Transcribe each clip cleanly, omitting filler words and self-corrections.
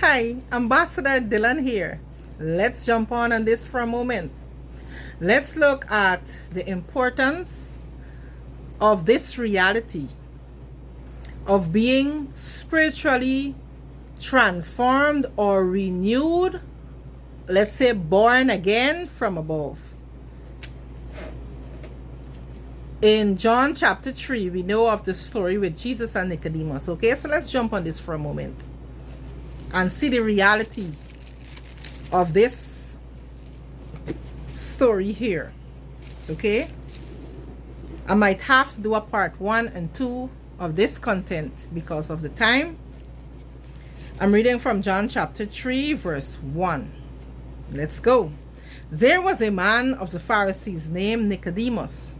Hi, Ambassador Dylan here. Let's jump on this for a moment. Let's look at the importance of this reality of being spiritually transformed or renewed, let's say born again from above. In John chapter 3, we know of the story with Jesus and Nicodemus. Okay, so let's jump on this for a moment and see the reality of this story here. Okay, I might have to do a part 1 and 2 of this content because of the time. I'm reading from John chapter 3 verse 1. Let's go. There was a man of the Pharisees named Nicodemus,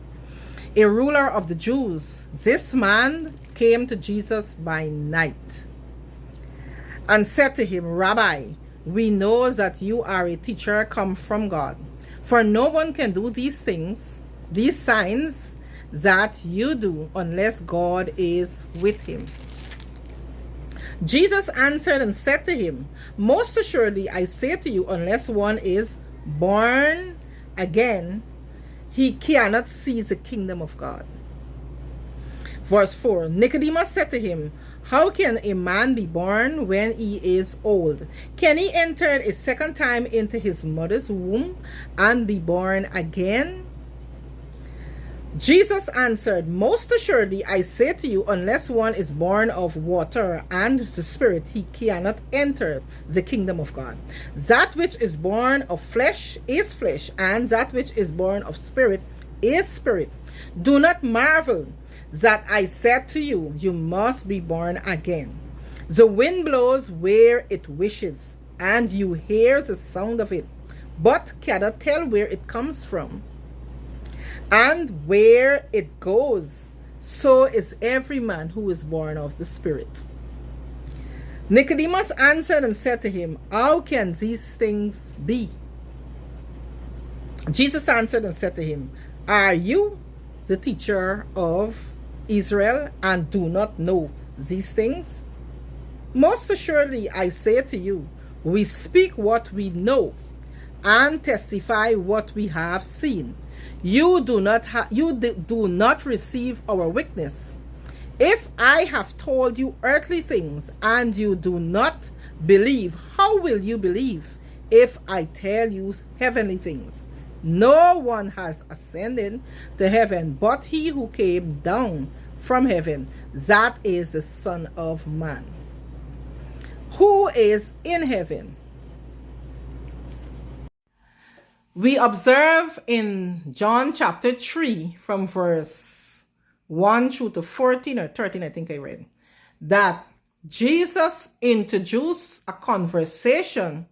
a ruler of the Jews. This man came to Jesus by night and said to him, Rabbi, we know that you are a teacher come from God, for no one can do these things, these signs that you do, unless God is with him. Jesus answered and said to him, most assuredly I say to you, unless one is born again, he cannot see the kingdom of God. Verse 4, Nicodemus said to him, how can a man be born when he is old? Can he enter a second time into his mother's womb and be born again? Jesus answered, most assuredly I say to you, unless one is born of water and the Spirit, he cannot enter the kingdom of God. That which is born of flesh is flesh, and that which is born of spirit is spirit. Do not marvel that I said to you, you must be born again. The wind blows where it wishes, and you hear the sound of it, but cannot tell where it comes from and where it goes. So is every man who is born of the Spirit. Nicodemus answered and said to him, how can these things be? Jesus answered and said to him, are you the teacher of Israel and do not know these things? Most assuredly I say to you, we speak what we know and testify what we have seen. You do not receive our witness. If I have told you earthly things and you do not believe, how will you believe if I tell you heavenly things? No one has ascended to heaven but he who came down from heaven, that is the Son of Man. Who is in heaven? We observe in John chapter 3 from verse 1 through to 14 or 13, I think I read, that Jesus introduced a conversation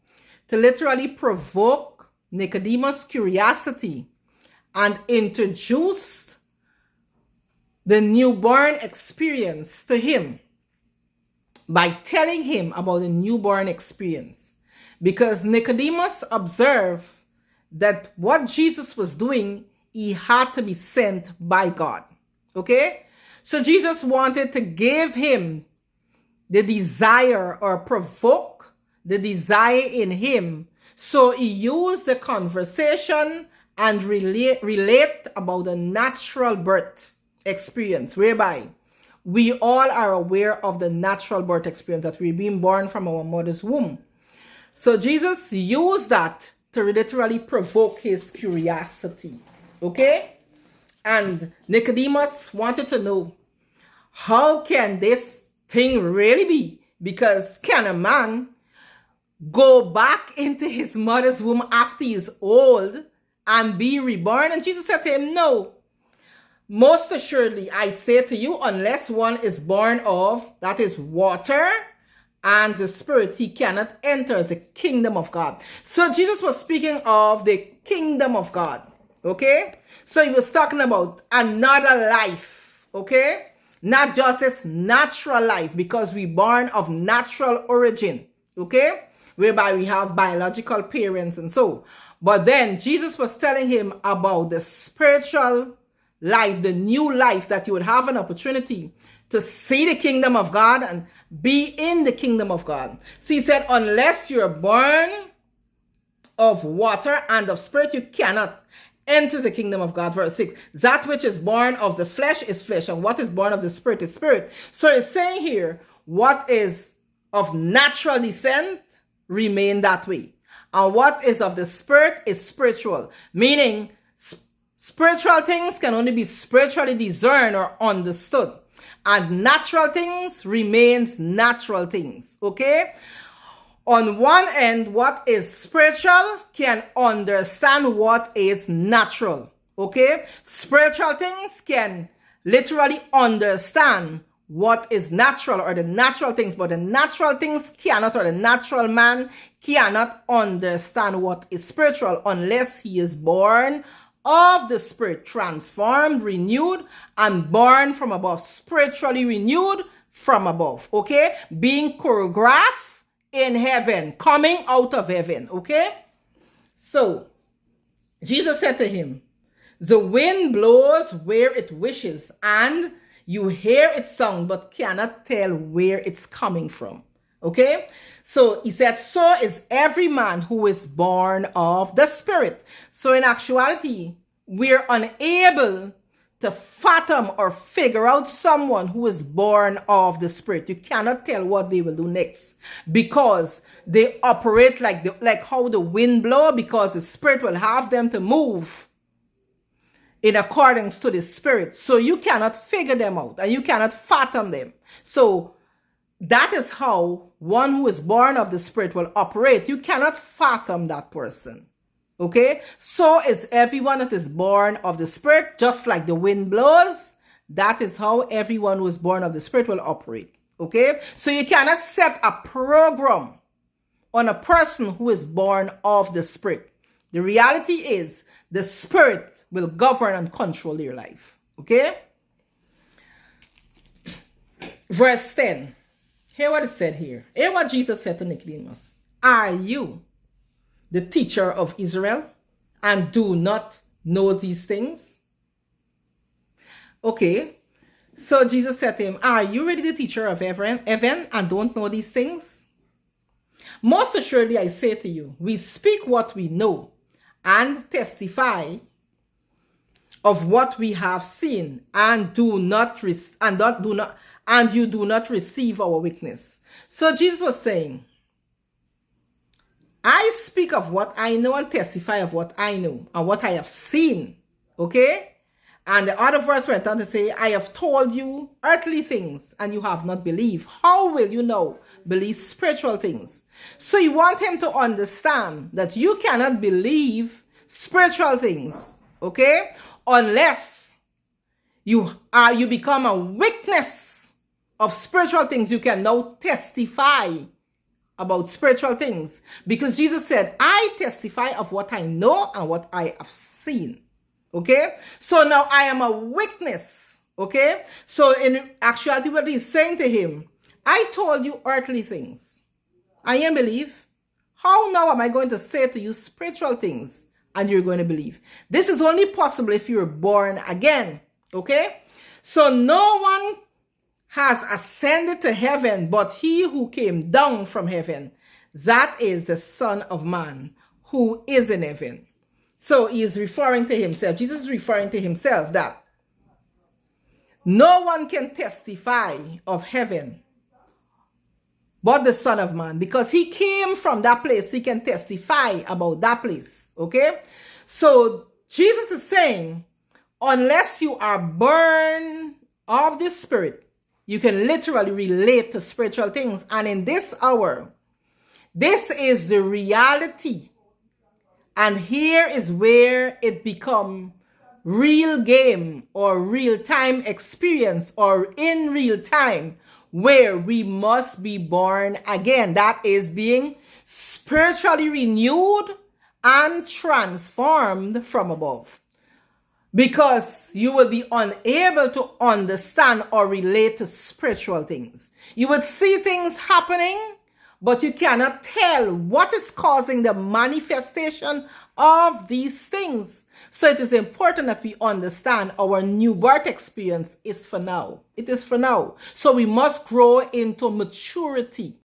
to literally provoke Nicodemus' curiosity and introduced the newborn experience to him by telling him about the newborn experience. Because Nicodemus observed that what Jesus was doing, he had to be sent by God. Okay? So Jesus wanted to give him the desire or provoke the desire in him. So he used the conversation and relate about the natural birth experience, whereby we all are aware of the natural birth experience, that we're being born from our mother's womb. So Jesus used that to literally provoke his curiosity. Okay? And Nicodemus wanted to know, how can this thing really be? Because can a man go back into his mother's womb after he's old and be reborn? And Jesus said to him, no. Most assuredly, I say to you, unless one is born of, that is water and the Spirit, he cannot enter the kingdom of God. So Jesus was speaking of the kingdom of God. Okay? So he was talking about another life. Okay? Not just this natural life, because we're born of natural origin. Okay? Whereby we have biological parents and so. But then Jesus was telling him about the spiritual life, the new life that you would have an opportunity to see the kingdom of God and be in the kingdom of God. So he said, unless you're born of water and of spirit, you cannot enter the kingdom of God. Verse 6, that which is born of the flesh is flesh, and what is born of the spirit is spirit. So it's saying here, what is of natural descent remain that way, and what is of the spirit is spiritual, meaning spiritual things can only be spiritually discerned or understood, and natural things remains natural things. Okay, on one end, what is spiritual can understand what is natural. Okay, spiritual things can literally understand what is natural, or the natural things, but the natural things cannot, or the natural man cannot understand what is spiritual unless he is born of the spirit, transformed, renewed, and born from above, spiritually renewed from above. Okay, being choreographed in heaven, coming out of heaven. Okay, so Jesus said to him, the wind blows where it wishes, and you hear its sound, but cannot tell where it's coming from. Okay, so he said, so is every man who is born of the spirit. So in actuality, we're unable to fathom or figure out someone who is born of the spirit. You cannot tell what they will do next, because they operate like how the wind blow, because the spirit will have them to move in accordance to the spirit. So you cannot figure them out, and you cannot fathom them. So that is how one who is born of the spirit will operate. You cannot fathom that person. Okay, so is everyone that is born of the spirit, just like the wind blows. That is how everyone who is born of the spirit will operate. Okay, so you cannot set a program on a person who is born of the spirit. The reality is the spirit will govern and control your life. Okay, verse 10. Hear what it said here. Hear what Jesus said to Nicodemus. Are you the teacher of Israel, and do not know these things? Okay, so Jesus said to him, are you really the teacher of heaven and don't know these things? Most assuredly I say to you, we speak what we know and testify of what we have seen, and you do not receive our witness. So Jesus was saying, I speak of what I know and testify of what I know and what I have seen. Okay? And the other verse went on to say, I have told you earthly things and you have not believed. How will you now believe spiritual things? So you want him to understand that you cannot believe spiritual things, okay, unless you become a witness of spiritual things. You can now testify about spiritual things, because Jesus said, I testify of what I know and what I have seen. Okay, so now I am a witness. Okay, so in actuality what he's saying to him, I told you earthly things and you believe. How now am I going to say to you spiritual things and you're going to believe? This is only possible if you're born again. Okay, so no one has ascended to heaven but he who came down from heaven, that is the Son of Man who is in heaven. So he is referring to himself. Jesus is referring to himself that no one can testify of heaven but the Son of Man, because he came from that place. He can testify about that place. Okay, so Jesus is saying, unless you are born of the Spirit, you can literally relate to spiritual things. And in this hour, this is the reality. And here is where it becomes real game or real time experience, or in real time, where we must be born again. That is being spiritually renewed and transformed from above. Because you will be unable to understand or relate to spiritual things. You would see things happening, but you cannot tell what is causing the manifestation of these things. So it is important that we understand our new birth experience is for now. It is for now. So we must grow into maturity.